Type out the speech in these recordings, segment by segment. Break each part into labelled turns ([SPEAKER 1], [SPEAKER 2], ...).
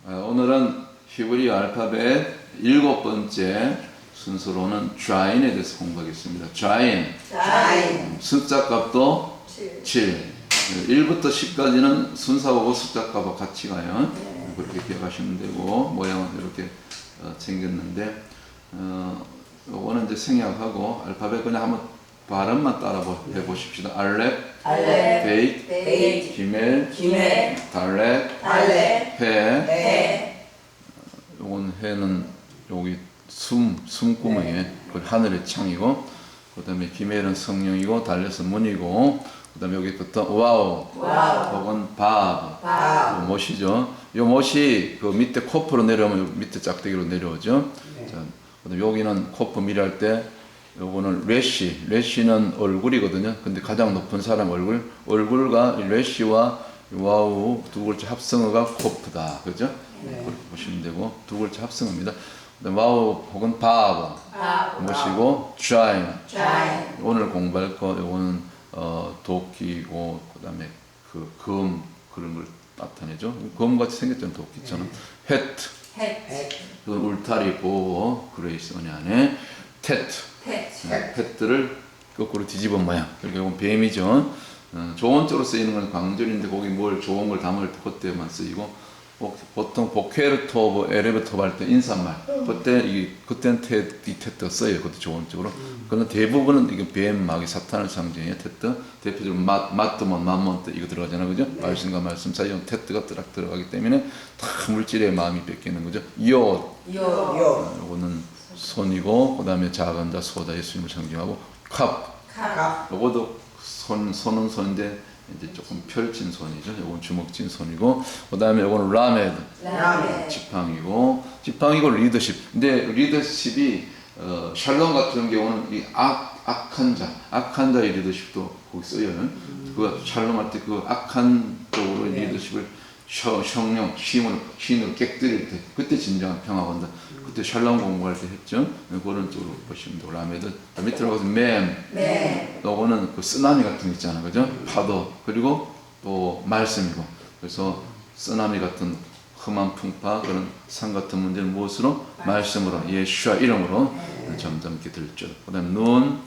[SPEAKER 1] 오늘은 히브리 알파벳 7번째 순서로는 좌인에 대해서 공부하겠습니다. 좌인. 숫자 값도 7. 1부터 10까지는 순서하고 숫자 값하고 같이 가요. 그렇게 기억하시면 되고, 모양은 이렇게 챙겼는데, 요거는 이제 생략하고, 알파벳 그냥 한번 발음만 따라 해보십시다. 알렙, 베이트, 기멜, 달렙, 해. 요건 해는 여기 숨구멍에 그 하늘의 창이고, 그 다음에 기멜은 성령이고, 달렛은 문이고, 그 다음에 여기부터 와우, 혹은 요 못이죠. 요 못이 그 밑에 코프로 내려오면 요 밑에 짝대기로 내려오죠. 자, 그 다음에 여기는 코프 밀할 때 요거는 레시는 얼굴이거든요. 근데 가장 높은 사람 얼굴과 레시와 와우 두 글자 합성어가 코프다. 그죠? 그렇게 보시면 되고, 두 글자 합성어입니다. 와우 혹은 바보 모시고 좌인. 오늘 공부할 거 요거는 도끼고, 그 다음에 검 그런 걸 나타내죠. 검같이 생겼잖아요. 도끼처럼. 헤트 그건 울타리 보호 그레이스 언니 안에 테트를 거꾸로 뒤집은 모양. 그러니까 이건 뱀이죠. 좋은 쪽으로 쓰이는 건 광절인데 거기 뭘 좋은 걸 담을 때 그때만 쓰이고, 보통 보케르토 에레베토 할 때 인사말 그때는 테트가 써요. 그것도 좋은 쪽으로. 그러나 대부분은 이게 뱀, 마귀, 사탄을 상징해요. 테트. 대표적으로 마트몬, 맘몬 때 이거 들어가잖아요. 그죠? 말씀과 말씀 사이에 테트가 딱 들어가기 때문에 다 물질의 마음이 뺏기는 거죠. 요거는 손이고, 그 다음에 작은 자, 소자, 예수님을 상징하고, 캅. 요것도 손은 손인데 이제 조금 펼친 손이죠. 요건 주먹진 손이고, 그 다음에 요거는 라메드. 지팡이고 리더십. 근데 리더십이 샬롬 같은 경우는 이 악한 자의 리더십도 거기 쓰여요. 그 샬롬 할 때 그 악한 쪽으로 리더십을 성령, 신으로 깨뜨릴 때, 그때 진정한 평화가 온다. 그때 샬롬 공부할 때 했죠. 그런 쪽으로 보시면 되고, 라메드. 밑으로 가서 요거는 그 쓰나미 같은 거 있잖아요. 그죠? 파도. 그리고 또 말씀이고. 그래서 쓰나미 같은 험한 풍파, 그런 산 같은 문제를 무엇으로? 말씀으로, 예수와 이름으로 점점 이렇게 들죠. 그 다음에 눈,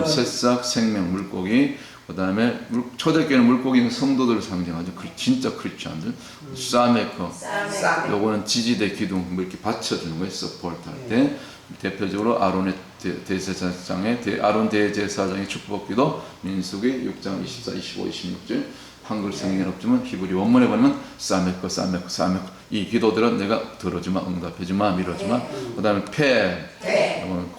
[SPEAKER 1] 새싹, 생명, 물고기. 그 다음에 초대교회는 물고기는 성도들을 상징하죠. 진짜 크리스찬들. 사메커. 요거는 지지대 기둥 뭐 이렇게 받쳐주는 거예요. 서포트 할 때. 대표적으로 아론의 아론 대제사장의 축복기도 민수기 6장 24, 25, 26절. 한글 성경은 없지만 히브리 원문에 보면 사메커. 이 기도들은 내가 들어주마, 응답해주마, 밀어주마. 그 다음에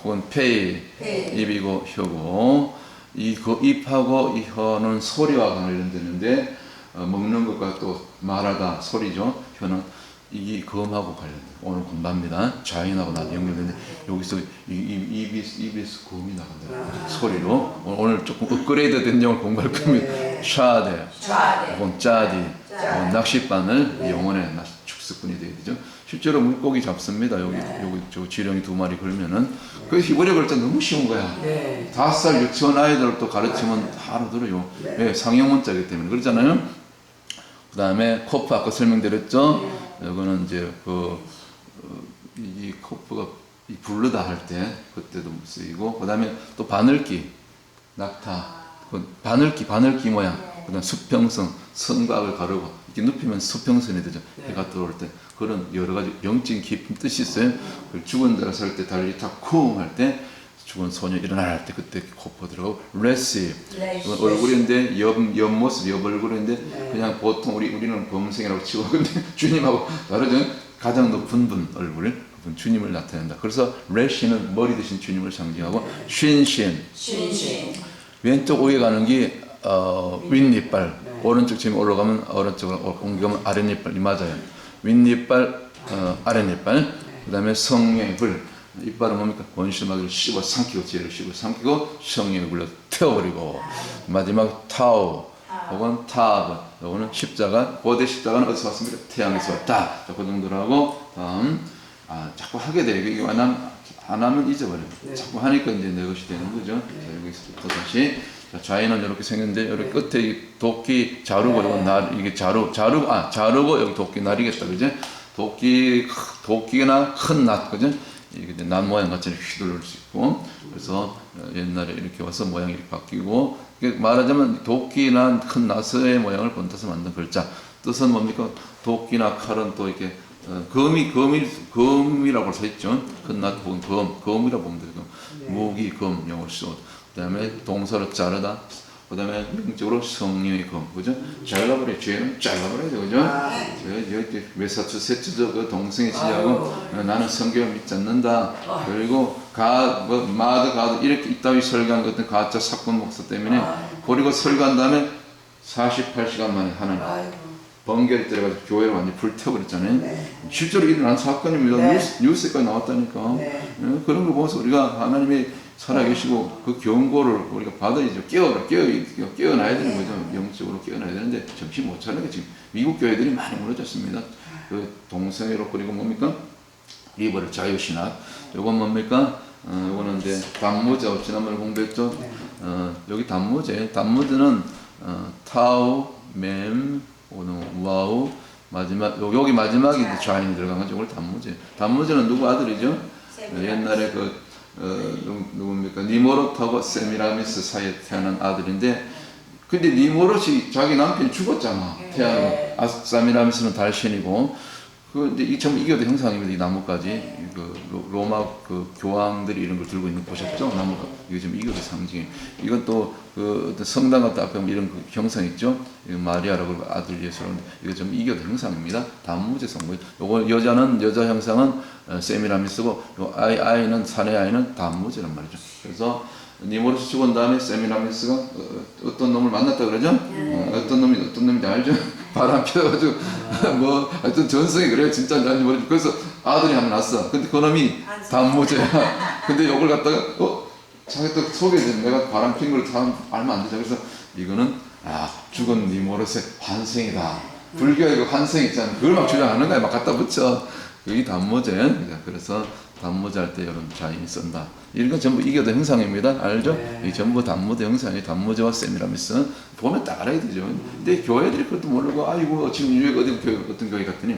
[SPEAKER 1] 그건 페이, 입이고 혀고. 그 입하고 이 혀는 소리와 관련되는데, 먹는 것과 또 말하다 소리죠. 혀는 이 검하고 관련돼요. 오늘 공부합니다. 좌인하고 나도 연결되는데, 여기서 입에서 검이 나간다. 소리로. 오늘 조금 업그레이드 된 내용을 공부할 겁니다. 샤데, 혹은 짜디, 낚싯바늘, 영혼의 축습꾼이 돼야 되죠. 실제로 물고기 잡습니다. 여기 저 지렁이 2마리 걸면은. 그 히브리어 글자 너무 쉬운 거야. 5살 유치원 아이들 또 가르치면 다 알아들어요. 상형 문자이기 때문에. 그렇잖아요. 그 다음에 코프 아까 설명드렸죠. 이거는 이제 이 코프가 부르다 할 때 그때도 쓰이고, 그 다음에 또 바늘기, 낙타, 바늘기 모양. 그 다음 수평선, 선각을 가르고 이렇게 눕히면 수평선이 되죠. 해가 들어올 때. 그런 여러 가지 영적인 깊은 뜻이 있어요. 죽은 자가 살 때 달리 쿵 할 때, 죽은 소녀 일어날 할 때 그때 코프 들어가고, 레시 얼굴인데 옆모습, 옆 얼굴인데 그냥 보통 우리는 범생이라고 치고, 근데 주님하고 다르죠. 가장 높은 분 얼굴, 그분 주님을 나타낸다. 그래서 레시는 머리 대신 주님을 상징하고, 쉰신 왼쪽 위에 가는 게 윗니빨, 오른쪽 지금 올라가면 오른쪽으로 옮겨가면 아랫니빨이 맞아요. 윗니빨, 아랫니빨. 그 다음에 성령의 불. 이빨은 뭡니까? 원수마귀를 씹어 삼키고, 죄를 씹어 삼키고 성령의 불로 태워버리고. 마지막 타우 혹은 타브, 요거는 십자가. 고대 십자가는 어디서 왔습니까? 태양에서 왔다. 자, 그 정도로 하고, 다음 자꾸 하게 돼요. 이거 안 하면 잊어버려요. 자꾸 하니까 이제 내 것이 되는 거죠. 자, 여기서부터 다시. 좌인은 이렇게 생겼는데, 여기 끝에 도끼 자루고, 이게 자루고, 여기 도끼 날이겠다. 그죠? 도끼나 큰 낫, 그죠? 이게 낫 모양 같이 휘두를 수 있고, 그래서 옛날에 이렇게 와서 모양이 이렇게 바뀌고, 말하자면 도끼나 큰 낫의 모양을 본따서 만든 글자. 뜻은 뭡니까? 도끼나 칼은 또 이렇게 검이라고 써 있죠. 큰 낫 혹은 검이라고 보면 되고, 무기, 검, 영어 써. 그다음에 동서를 자르다. 그다음에 명적으로 성령의 검, 그죠? 잘라버려, 죄는 잘라버려야 돼, 그죠? 여기 매사추세츠저 그 동생의 지하고 나는 성경을 믿지 않는다. 그리고 마드 이렇게 이따위 설교한 것들 가짜 사건 목사 때문에 그리고 설교한 다음에 48시간 만에 하나님 번개를 때려가지고 교회를 완전히 불태워버렸잖아요. 실제로 일어난 사건입니다. 뉴스까지 나왔다니까. 그런 걸 보면서 우리가 하나님의 살아계시고 그 경고를 우리가 받아야죠. 깨어나야 되는 거죠. 영적으로 깨어나야 되는데 정신 못 차리는 게 지금 미국 교회들이 많이 무너졌습니다. 그 동성애로 그리고 뭡니까? 리버럴 자유신학. 요건 뭡니까? 요거는 이제 단무제 지난번에 공부했죠. 여기 단무제는 타우, 맴, 와우 여기 마지막에 이제 좌인이 들어간 거죠. 이걸 단무제는 누구 아들이죠? 옛날에 누굽니까? 니모롯하고 세미라미스 사이에 태어난 아들인데, 근데 니모롯이 자기 남편이 죽었잖아. 태양으로. 세미라미스는 달신이고, 근데 이 전부 이교도 형상입니다. 이 나무까지. 로마 교황들이 이런 걸 들고 있는 거 보셨죠? 나무가. 이거 지금 이교도 상징이에요. 이건 또 성당 같은 앞에 보면 이런 형상 있죠? 마리아라고 아들 예수라고. 이거 좀 이교도 형상입니다. 단무제 성물. 요거 여자 형상은 세미라미스고, 요 아이는 사내 아이는 단무제란 말이죠. 그래서 니모르스 죽은 다음에 세미라미스가 어떤 놈을 만났다 그러죠? 어떤 놈인지 알죠? 바람 피워가지고 하여튼 전성이 그래요. 진짜 난지 모르겠고. 그래서 아들이 한 명 낳았어. 근데 그 놈이 단무제야. 근데 요걸 갖다가 자기 또 속에 내가 바람 핀 걸 알면 안 되죠. 그래서 이거는 죽은 니모르스의 환생이다. 불교의 그 환생 있잖아. 그걸 막 주장하는 거야. 막 갖다 붙여. 그게 단무제. 그래서 단무제 할 때 여러분 자인이 쓴다. 이런 건 전부 이교도 형상입니다. 알죠? 이 전부 단무제 형상이 단무제와 세미라미스 보면 딱 알아야 되죠. 근데 교회들이 그것도 모르고 아이고 지금 유역 어떤 교회 갔더니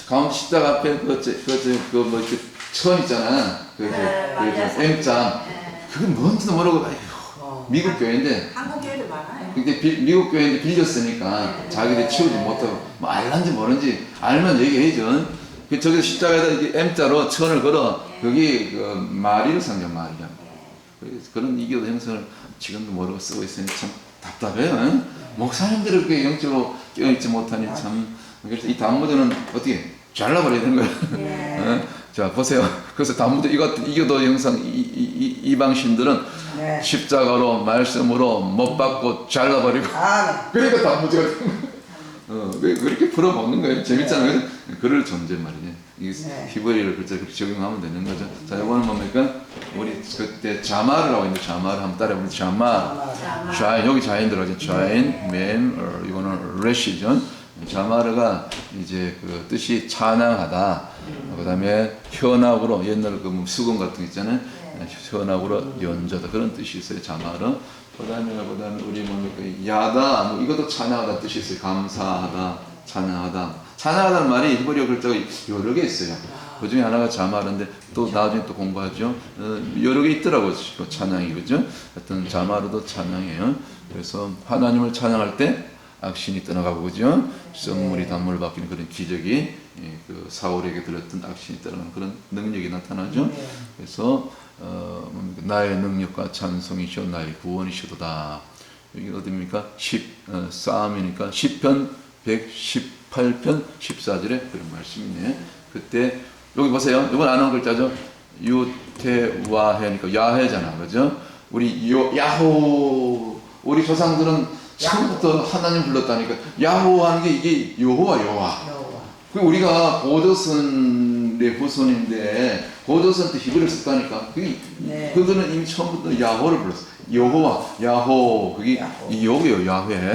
[SPEAKER 1] 가운데 십자가 앞에 이렇게 천 있잖아. M자. 그건 뭔지도 모르고 미국 교회인데.
[SPEAKER 2] 한국 교회도 많아요.
[SPEAKER 1] 근데 미국 교회인데 빌렸으니까 자기들이 치우지 못하고 알란지 모른지 알면 얘기해야죠. 저기서 십자가에다 이게 M자로 천을 걸어. 거기 마리를 상징 마리아. 그런 이교도 형성을 지금도 모르고 쓰고 있으니 참 답답해요. 목사님들은 그게 영적으로 깨어있지 못하니 참. 그래서 이 단무제는 어떻게 잘라버려야 되는 거예요. 자 보세요. 그래서 단무제 이교도 형상 이방신들은 십자가로 말씀으로 못 박고 잘라버리고. 그러니까 단무제가 된 거예요. 왜 그렇게 풀어먹는 거예요? 재밌잖아요. 글을 존재 말이에요. 이 히브리어를 글자 그렇게 적용하면 되는 거죠. 자, 이거는 뭡니까? 우리 그때 자마르라고 했는데 자마르 한번 따라해보면 자인 여기 자인 들어가죠. 자인, 이거는 레시죠. 자마르가 이제 그 뜻이 찬양하다. 그다음에 현악으로 옛날 그 수금 같은 거 있잖아요. 현악으로 연주하다 그런 뜻이 있어요. 자마르. 그다음에 우리 뭡니까? 야다 이것도 찬양하다 뜻이 있어요. 감사하다, 찬양하다. 찬양하다는 말이 히브리어 글자가 여러 개 있어요. 그 중에 하나가 자마르인데 또 나중에 또 공부하죠. 여러 개 있더라고요. 찬양이 그죠? 하여튼 자마르도 찬양이에요. 그래서 하나님을 찬양할 때 악신이 떠나가고 그죠? 썩물이 단물을 바뀌는 그런 기적이 그 사울에게 들었던 악신이 떠나가는 그런 능력이 나타나죠. 그래서 나의 능력과 찬송이시오 나의 구원이시도다. 여기 어디입니까? 싸움이니까 10편 118편 14절에 그런 말씀이 있네. 그때 여기 보세요. 이건 아는 글자죠. 유태와해니까 야훼잖아. 그죠? 우리 야호 우리 조상들은 처음부터 하나님 불렀다니까. 야호 하는 게 이게 여호와. 그 우리가 고조선의 후손인데 고조선 때 히브리를 썼다니까. 그들은 이미 처음부터 야호를 불렀어. 여호와, 야호. 그게 여기요, 야훼.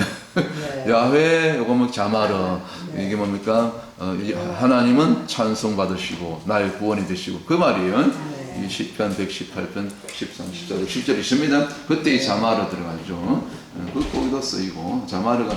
[SPEAKER 1] 야훼, 요거 뭐 자마르. 이게 뭡니까? 하나님은 찬송 받으시고 나의 구원이 되시고 그 말이에요. 이 시편 118편 13, 14절 10절 있습니다. 그때 이 자마르 들어가죠. 그 거기도 쓰이고 자마르가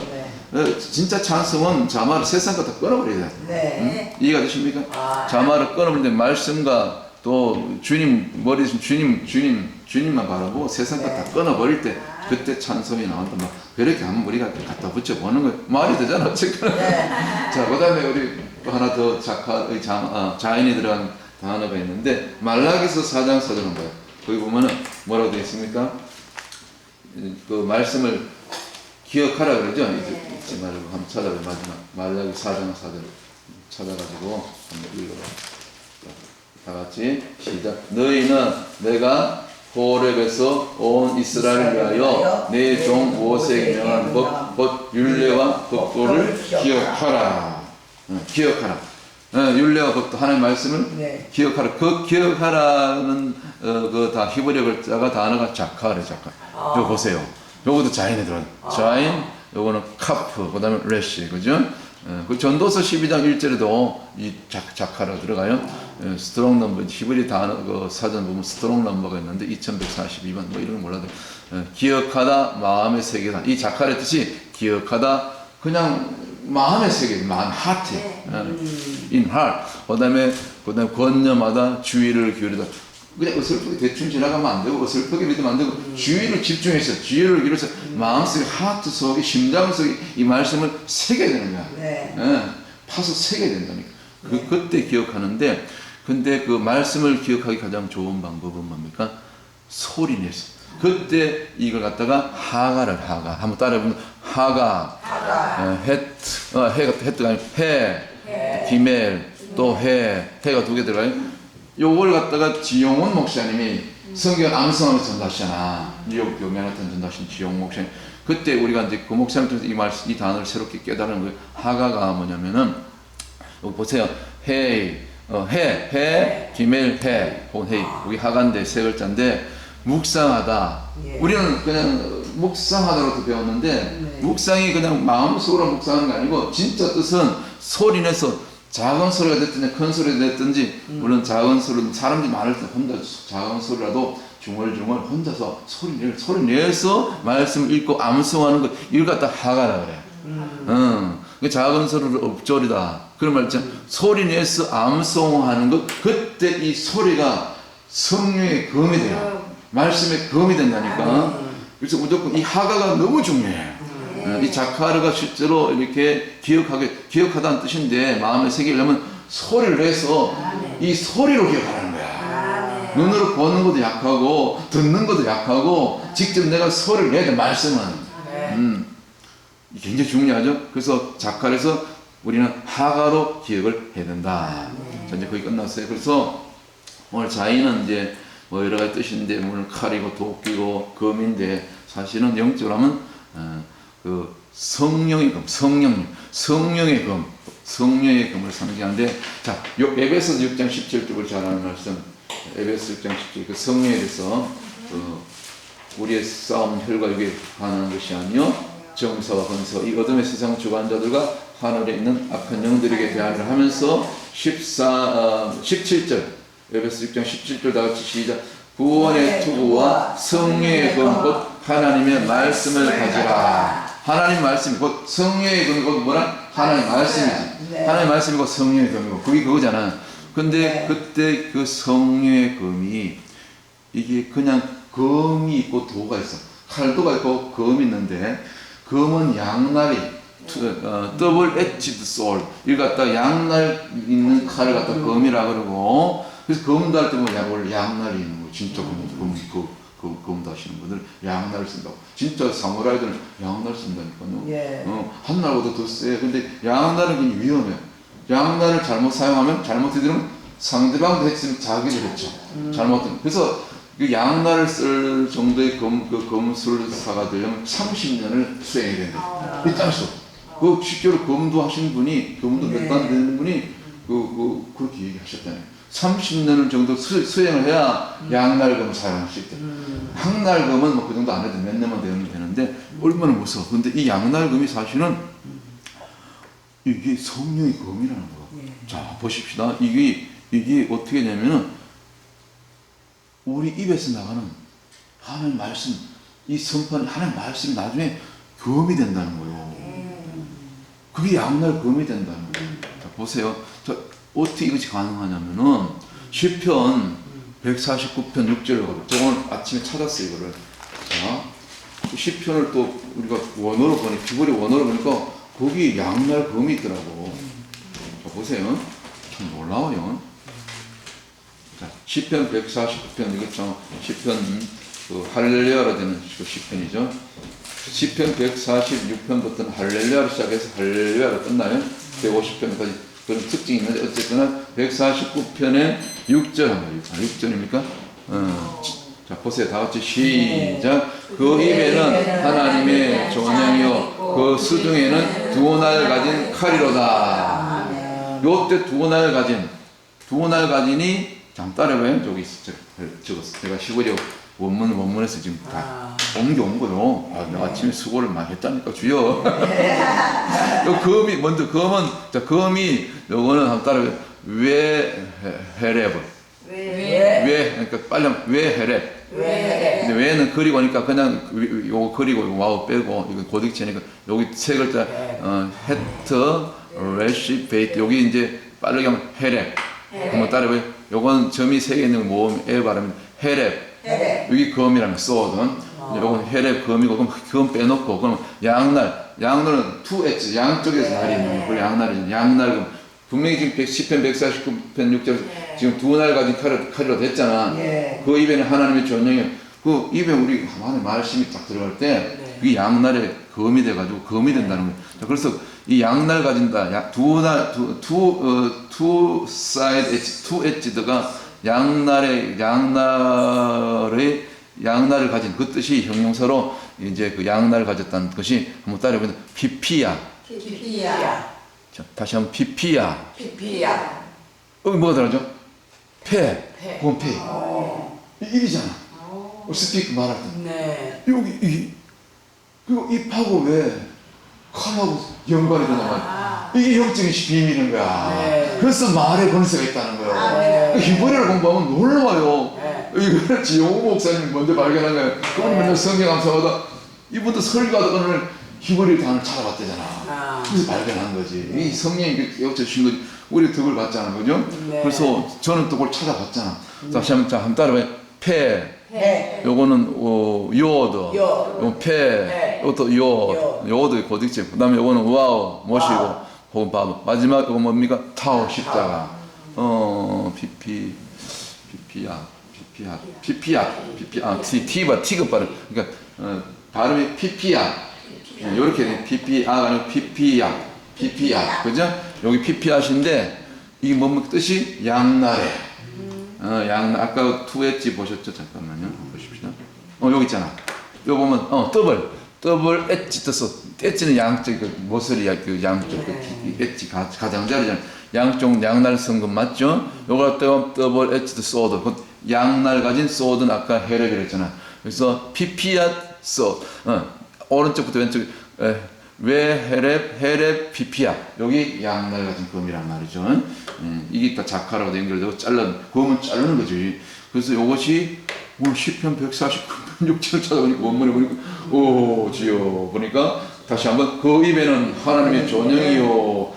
[SPEAKER 1] 진짜 찬송은 자마를 세상 거 다 끊어버려야 돼.
[SPEAKER 2] 네.
[SPEAKER 1] 이해가 되십니까? 자마를 끊어버리는데 말씀과 또 주님 머리 주님만 바라보고 세상 거 다 끊어버릴 때 그때 찬송이 나온다. 막 그렇게 하면 우리가 갖다 붙여 보는 거 말이 되잖아. 어쨌거나. 자, 그다음에 우리 또 하나 더 자인이 들어간 단어가 있는데 말라기서 4장 4절은 뭐야? 거기 보면은 뭐라고 되어 있습니까? 그 말씀을 기억하라 그러죠. 잊지 말고 한번 찾아봐요. 마지막 말라기 4장 4절 찾아가지고 한번 읽어봐. 다 같이 시작. 너희는 내가 호렙에서 온 이스라엘을 위하여 내 종 모세에게 명한 법, 곧 율례와 법도를 기억하라. 기억하라. 율례와 법도 하나님의 말씀을 기억하라. 그 기억하라는 그 다 히브리어 글자가 단어가 자카래 자카. 이거 보세요. 요것도 자인에 들어가. 자인, 요거는 카프, 그다음에 레시, 그죠? 그 전도서 12장 1절에도 이 자카가 들어가요. 스트롱 넘버, 히브리 단어 그 사전 보면 스트롱 넘버가 있는데 2142번 뭐 이런 거 몰라도 기억하다 마음의 세계다. 이 자카의 뜻이 기억하다 그냥 마음의 세계, 마음 하트, in heart. 그다음에 권념하다 주의를 기울이다. 그냥 어설프게 대충 지나가면 안 되고 어설프게 믿으면 안 되고 주의를 집중해서 주의를 기울여서 마음속에 하트 속에 심장 속에 이 말씀을 새겨야 되는 거야. 파서 새겨야 된다니까. 그때 기억하는데 근데 그 말씀을 기억하기 가장 좋은 방법은 뭡니까? 소리 내서. 그때 이걸 갖다가 하가를 한번 따라해보면 하가 헤트가 아니고 기멜 또 해가 두 개 들어가요. 요걸 갖다가 지용훈 목사님이 성경 암송하면서 전도하시잖아. 뉴욕 교면하던 전도하신 지용훈 목사님. 그때 우리가 이제 그 목사님 통해서 이 단어를 새롭게 깨달은 거예요. 하가가 뭐냐면은 보세요. 기멜 혹은 헤이. 여기 하가인데 세 글자인데 묵상하다. 우리는 그냥 묵상하다로 배웠는데 묵상이 그냥 마음속으로 묵상하는 게 아니고 진짜 뜻은 소리 내서 작은 소리가 됐든지 큰 소리가 됐든지 물론 작은 소리는 사람들이 많을 때 혼자 작은 소리라도 중얼중얼 혼자서 소리 내서 말씀을 읽고 암송하는 거 이걸 갖다 하가라 그래. 그 작은 소리를 엎조리다. 그런 말 있잖아. 소리 내서 암송하는 것 그때 이 소리가 성령의 검이 돼요. 말씀의 검이 된다니까. 그래서 무조건 이 하가가 너무 중요해. 이 자카르가 실제로 이렇게 기억하다는 뜻인데 마음에 새기려면 소리를 내서 이 소리로 기억하라는 거야. 눈으로 보는 것도 약하고 듣는 것도 약하고 직접 내가 소리를 내야 돼. 말씀은 굉장히 중요하죠. 그래서 자카르에서 우리는 하가로 기억을 해야 된다. 자, 이제 거의 끝났어요. 그래서 오늘 자인은 이제 뭐 여러 가지 뜻인데 물론 칼이고 도끼고 검인데 사실은 영적으로 하면 그 성령의 검, 성령의 검을 상징하는데, 자, 에베소 6장 17절을 잘 아는 말씀, 에베소 6장 17절, 그 성령에 대해서 우리의 싸움 혈과 육에 하는 것이 아니요 정사와 권세, 이 어둠의 세상 주관자들과 하늘에 있는 악한 영들에게 대하려 하면서 17절, 에베소 6장 17절 다 같이 시작. 구원의 투구와 성령의 검, 곧 하나님의 말씀을 가지라. 하나님 말씀이 곧 성령의 검이 곧 뭐라? 하나님 말씀이지. 하나님 말씀이 곧 성령의 검이고 그게 그거잖아. 근데 그때 그 성령의 검이 이게 그냥 검이 있고 도가 있어. 칼도가 있고 검이 있는데 검은 양날이 더블 엣지드 솔 이걸 갖다 양날 있는 칼을 갖다 검이라 그러고 그래서 검도 할 때 보면 양날이 있는 거 진짜 검도 하시는 분들 양날을 쓴다고. 진짜 사무라이들은 양날 쓴다니까요. 한 날보다 더 세. 근데 양날은 굉장히 위험해. 양날을 잘못 사용하면 잘못 해들으면 상대방도 했으면 자기도 했죠. 잘못된. 그래서 그 양날을 쓸 정도의 검술사가 되려면 30년을 수행해야 된다. 이 땅에서. 그 실제로 검도 하신 분이 검도 몇 단 되는 분이 그렇게 얘기하셨다네요. 30년을 정도 수행을 해야 양날검을 사용할 수 있대. 항날검은 뭐 그 정도 안 해도 몇 년만 되면 되는데 얼마나 무서워. 근데 이 양날검이 사실은 이게 성령의 검이라는 거야. 자, 보십시다. 이게 어떻게 되냐면은 우리 입에서 나가는 하나님 말씀, 이 선포는 하나님 말씀이 나중에 검이 된다는 거예요. 그게 양날 검이 된다는 거예요. 자, 보세요. 자, 어떻게 이것이 가능하냐면은 시편 149편 6절을 가지고 오늘 아침에 찾았어요 이거를. 자, 시편을 또 우리가 원어로 보니 비거리 원어로 보니까 거기 양날 검이 있더라고. 자, 보세요. 참 놀라워요. 자, 시편 149편 이것죠. 시편 그 할렐루야로 되는 그 시편이죠. 시편 146편부터는 할렐루야로 시작해서 할렐루야로 끝나요. 150편까지 그런 특징이 있는데 어쨌거나 149편의 6절 한번 6절입니까? 자 보세요. 다 같이 시작. 그 입에는 하나님의 전령이요 그 수중에는 두 날 가진 칼이로다. 요때 두 날 가진이 잠 따라봐요. 저기 적었어. 제가 시골에 원문에서 지금 다 옮겨온 거죠. 내가 아침에 수고를 많이 했다니까 주여. 요 검이 먼저 검이 요거는 한번 따라봐요. 왜 헤레브. 왜 그러니까 빨리 왜 헤레. 근데 왜는 그리고 하니까 그냥 요거 그리고 요거 와우 빼고 이거 고딕체니까 여기 세 글자 헤트 레시 베이트 여기 이제 빠르게 하면 헤레. 한번 따라봐요. 요건 점이 세 개 있는 모음 에 발음은 헤레. 여기 검이라면 쏘든 요건 헤레 검이고 그럼 검 빼놓고 그럼 양날은 투 엣지 양쪽에서 날이 있는 거. 그 양날이 양날 분명히 지금 10편 149편 6절에서 지금 두 날 가진 칼이라도 됐잖아. 그 입에는 하나님의 전령이 그 입에 우리 하나님의 말씀이 딱 들어갈 때 그 양날에 검이 돼가지고 검이 된다는 거예요. 자, 그래서 이 양날 가진다. 투 사이드 엣지, 투 엣지드가 양날을 가진 그 뜻이 형용사로 이제 그 양날을 가졌다는 것이 한번 따라해보면 피피야. 자, 다시 한번 피피야. 여기 뭐가 들어가죠? 그건 페. 이잖아. 스피크 말할 때. 여기 그리고 입하고 왜 칼하고 연관이 되나 이게 영적인 비밀인 거야. 그래서 말에 권세가 있다는 거야. 히브리어를 공부하면 놀라워요. 이거를 지용호 목사님이 먼저 발견한 거예요. 그분이 맨날 성경 감사하다 이분도 설교하다 오늘 히브리 단어를 찾아봤대잖아. 그래서 발견한 거지. 이 성령이 깨우쳐 주신 거지. 우리 덕을 받자는 거죠. 그래서 저는 또 그걸 찾아봤잖아. 다시 한번 따라해봐요. 요거는 요드, 요 페, 요것도 요드 고딕체. 그다음에 요거는 와우 모시고 혹은 바보. 마지막 요거 뭡니까? 타오 십자가. 피피야. 티급 발음. 그러니까 발음이 피피야. 이렇게 돼. 피피아가 아니고 피피야. 그죠? 여기 피피아신데 이게 뭡니까 뜻이 양날에. 아까 투 엣지 보셨죠? 잠깐만요. 보십시다. 여기 있잖아. 여기 보면 더블 엣지 뜻어. 엣지는 양쪽 그 모서리야 그 양쪽 그 엣지 가장자리잖아. 양쪽 양날 성금 맞죠? 요거 더블 엣지 소드. 양날 가진 소드는 아까 헤렙이라 했잖아. 그래서 피피앗 소. 오른쪽부터 왼쪽 왜 헤렙 피피야 여기 양날 가진 검이란 말이죠. 이게 다 자카라고 연결되고 검은 자르는 거지. 그래서 이것이 오늘 시편 149편 6절을 찾아보니까 원문에 보니까 오 지요 보니까 다시 한번 그 입에는 하나님의 전령이요.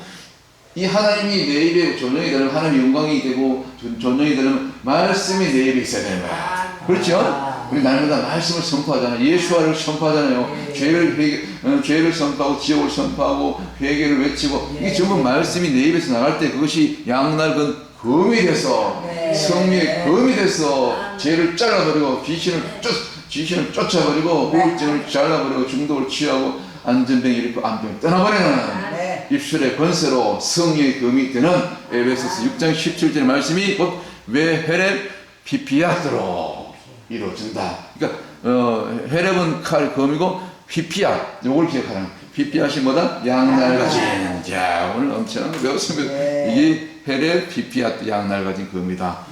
[SPEAKER 1] 이 하나님이 내 입에 전령이 되려면 하나님의 영광이 되고 전령이 되려면 말씀이 내 입에 있어야 되는 거야. 그렇죠? 우리 날마다 말씀을 선포하잖아요. 예수와를 선포하잖아요. 죄를 선포하고 지옥을 선포하고 회개를 외치고 이게 전부 말씀이 내 입에서 나갈 때 그것이 양날근 검이 돼서 성령의 검이 돼서 죄를 잘라버리고 귀신을 쫓아버리고 우울증을 잘라버리고 중독을 취하고 안전병이 일으키고 안병을 떠나버리는 입술의 권세로 성령의 검이 되는 에베소서 6장 17절의 말씀이 곧 외헤렙 피피아드로 이루어진다. 그러니까 헤렙은 칼 검이고 피피앗 요걸 기억하라는 거예요. 피피앗이 뭐다? 양날 가진. 자 오늘 엄청난 거 배웠습니다. 이게 헤렙 피피앗 양날 가진 검이다.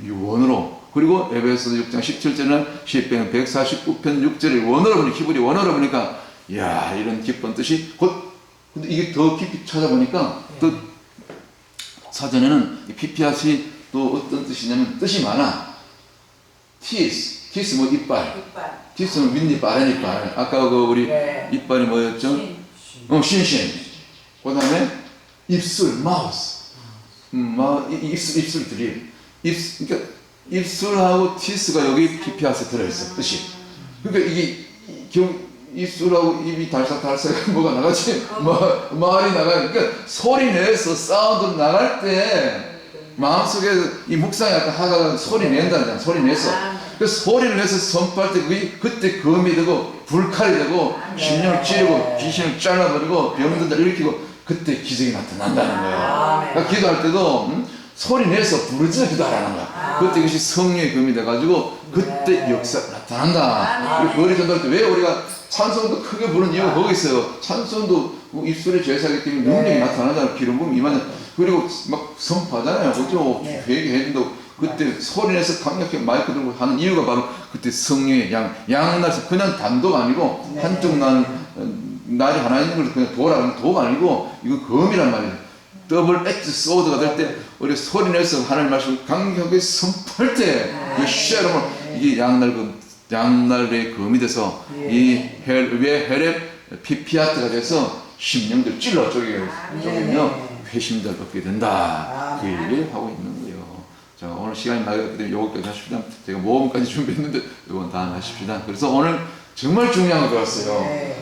[SPEAKER 1] 이 원어로. 그리고 에베소서 6장 17절은 시편 149편 6절을 원어로 보니까 히브리 원어로 보니까 이야 이런 깊은 뜻이 근데 이게 더 깊이 찾아보니까 또 사전에는 이 피피앗이 또 어떤 뜻이냐면 뜻이 많아. 티스 뭐 이빨. 티스는 윗니빨, 아랫니빨. 아까 그 우리 이빨이 뭐였죠? 신신. 그 다음에 입술, 마우스. 입술들이. 그러니까 입술하고 티스가 여기 피피아스에 들어있어, 뜻이. 그러니까 이게 입술하고 입이 달싹달싹 뭐가 나가지, 말이 나가요. 그러니까 소리 내서 사운드 나갈 때 마음속에 이 묵상이 아까 하가 소리 낸다잖아. 소리 내서. 그 소리를 내서 선포할 때 그때 검이 되고 불칼이 되고 심령을 찌르고 귀신을 잘라버리고 병든다 일으키고 그때 기적이 나타난다는 거예요. 그러니까 기도할 때도 소리 내서 부르짖어 기도하라는 거야. 그때 이것이 성령의 검이 돼가지고 그때 역사가 나타난다. 그리고 거리 전도할 때 왜 우리가 찬송도 크게 부르는 이유가 거기 있어요. 찬송도 입술에 제사하기 때문에 능력이 나타나잖아요. 기름 부음 임하는. 그리고 막 선포하잖아요. 그죠? 회개해준다고. 그때 소리내서 강력하게 마이크 들고 하는 이유가 바로 그때 성령의 양날에서 그냥 단도가 아니고 한쪽 날이 하나 있는 걸 그냥 도라는 도가 아니고 이거 검이란 말이에요. 더블 엑스 소드가 될 때 우리 소리내서 하나님 말씀을 강력하게 선포할 때 이게 양날의 검이 돼서 이 헬의 피피아트가 돼서 심령들 찔러 쪼개며 회심들 얻게 된다. 그 얘기를 하고 있는 거예요. 자, 오늘 시간이 많이 없기 때문에 요거까지 하십시다. 제가 모험까지 준비했는데 요건 다 하십시다. 그래서 오늘 정말 중요한 거 배웠어요.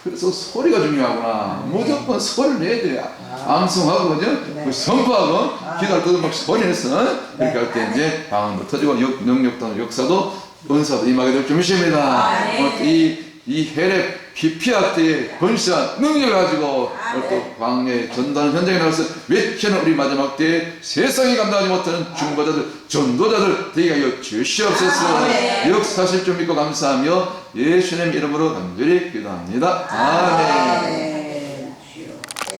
[SPEAKER 1] 그래서 소리가 중요하구나. 무조건 소리를 내야 돼요. 암송하고, 그죠? 선포하고, 기도할 때도 막 소리 내서, 그렇게 할 때 이제 방언도 터지고, 능력도, 역사도, 은사도 임하게 될 줄미십니다. 이 헬의 피피아트의 권세한 능력을 가지고 또 광야의 전도하는 현장에 나가서 외치는 우리 마지막 때에 세상이 감당하지 못하는 중보자들, 전도자들 되게 하여 주시옵소서. 역사하실 줄 믿고 감사하며 예수님 이름으로 간절히 기도합니다. 아멘.